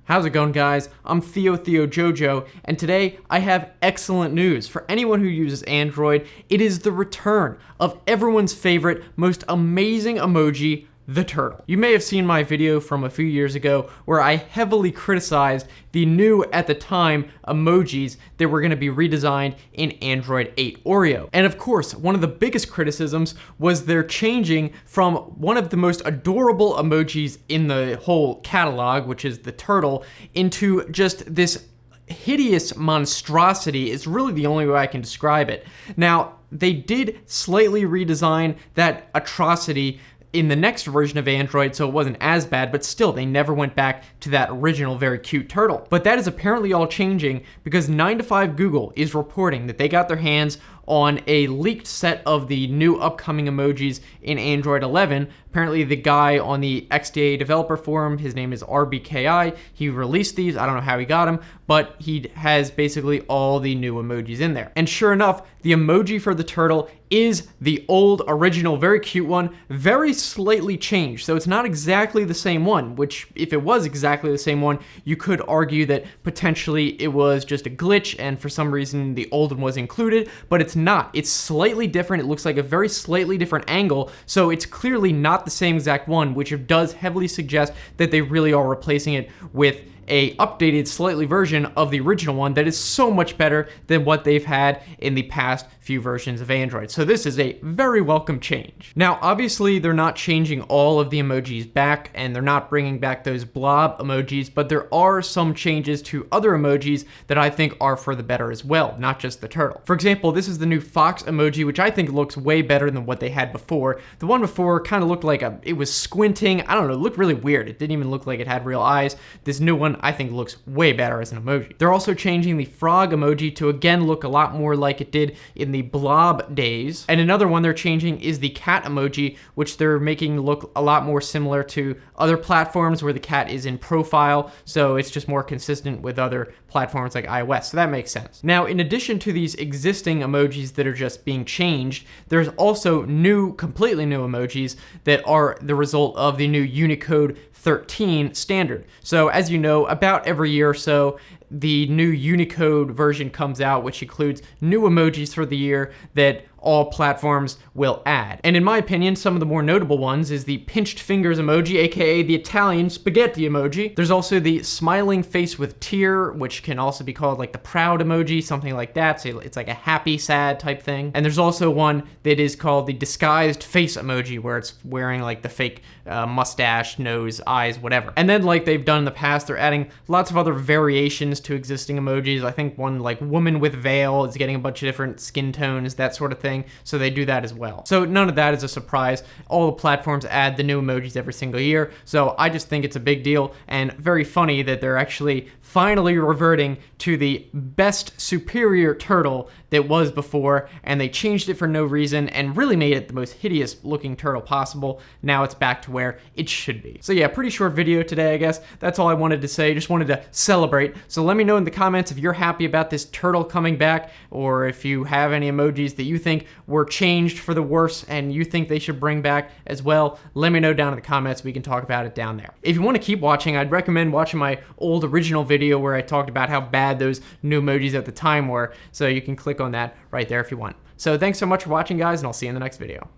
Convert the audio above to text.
How's it going, guys? I'm Theo Jojo, and today I have excellent news. For anyone who uses Android, it is the return of everyone's favorite, most amazing emoji, the turtle. You may have seen my video from a few years ago where I heavily criticized the new, at the time, emojis that were going to be redesigned in Android 8 Oreo. And of course, one of the biggest criticisms was their changing from one of the most adorable emojis in the whole catalog, which is the turtle, into just this hideous monstrosity. Is really the only way I can describe it. Now, they did slightly redesign that atrocity in the next version of Android, so it wasn't as bad, but still, they never went back to that original very cute turtle. But that is apparently all changing because 9to5 Google is reporting that they got their hands on a leaked set of the new upcoming emojis in Android 11. Apparently the guy on the XDA developer forum, his name is RBKI, he released these. I don't know how he got them, but he has basically all the new emojis in there. And sure enough, the emoji for the turtle is the old original, very cute one, very slightly changed. So it's not exactly the same one, which if it was exactly the same one, you could argue that potentially it was just a glitch and for some reason the old one was included, but it's not. It's slightly different. It looks like a very slightly different angle, so it's clearly not the same exact one, which does heavily suggest that they really are replacing it with a updated slightly version of the original one that is so much better than what they've had in the past few versions of Android. So this is a very welcome change. Now, obviously, they're not changing all of the emojis back, and they're not bringing back those blob emojis, but there are some changes to other emojis that I think are for the better as well, not just the turtle. For example, this is the new fox emoji, which I think looks way better than what they had before. The one before kind of looked like it was squinting. I don't know, it looked really weird. It didn't even look like it had real eyes. This new one I think looks way better as an emoji. They're also changing the frog emoji to again look a lot more like it did in the blob days. And another one they're changing is the cat emoji, which they're making look a lot more similar to other platforms where the cat is in profile. So it's just more consistent with other platforms like iOS. So that makes sense. Now, in addition to these existing emojis that are just being changed, there's also completely new emojis that are the result of the new Unicode 13 standard. So as you know, about every year or so, the new Unicode version comes out, which includes new emojis for the year that all platforms will add. And in my opinion, some of the more notable ones is the pinched fingers emoji, aka the Italian spaghetti emoji. There's also the smiling face with tear, which can also be called like the proud emoji, something like that. So it's like a happy, sad type thing. And there's also one that is called the disguised face emoji, where it's wearing like the fake mustache, nose, eyes, whatever. And then like they've done in the past, they're adding lots of other variations to existing emojis. I think one like woman with veil is getting a bunch of different skin tones, that sort of thing. So they do that as well. So none of that is a surprise. All the platforms add the new emojis every single year. So I just think it's a big deal and very funny that they're actually finally reverting to the best superior turtle that was before, and they changed it for no reason and really made it the most hideous looking turtle possible. Now it's back to where it should be. So yeah, pretty short video today, I guess. That's all I wanted to say. Just wanted to celebrate. So let me know in the comments if you're happy about this turtle coming back, or if you have any emojis that you think were changed for the worse and you think they should bring back as well. Let me know down in the comments. We can talk about it down there. If you want to keep watching, I'd recommend watching my old original video where I talked about how bad those new emojis at the time were. So you can click on that right there if you want. So thanks so much for watching, guys, and I'll see you in the next video.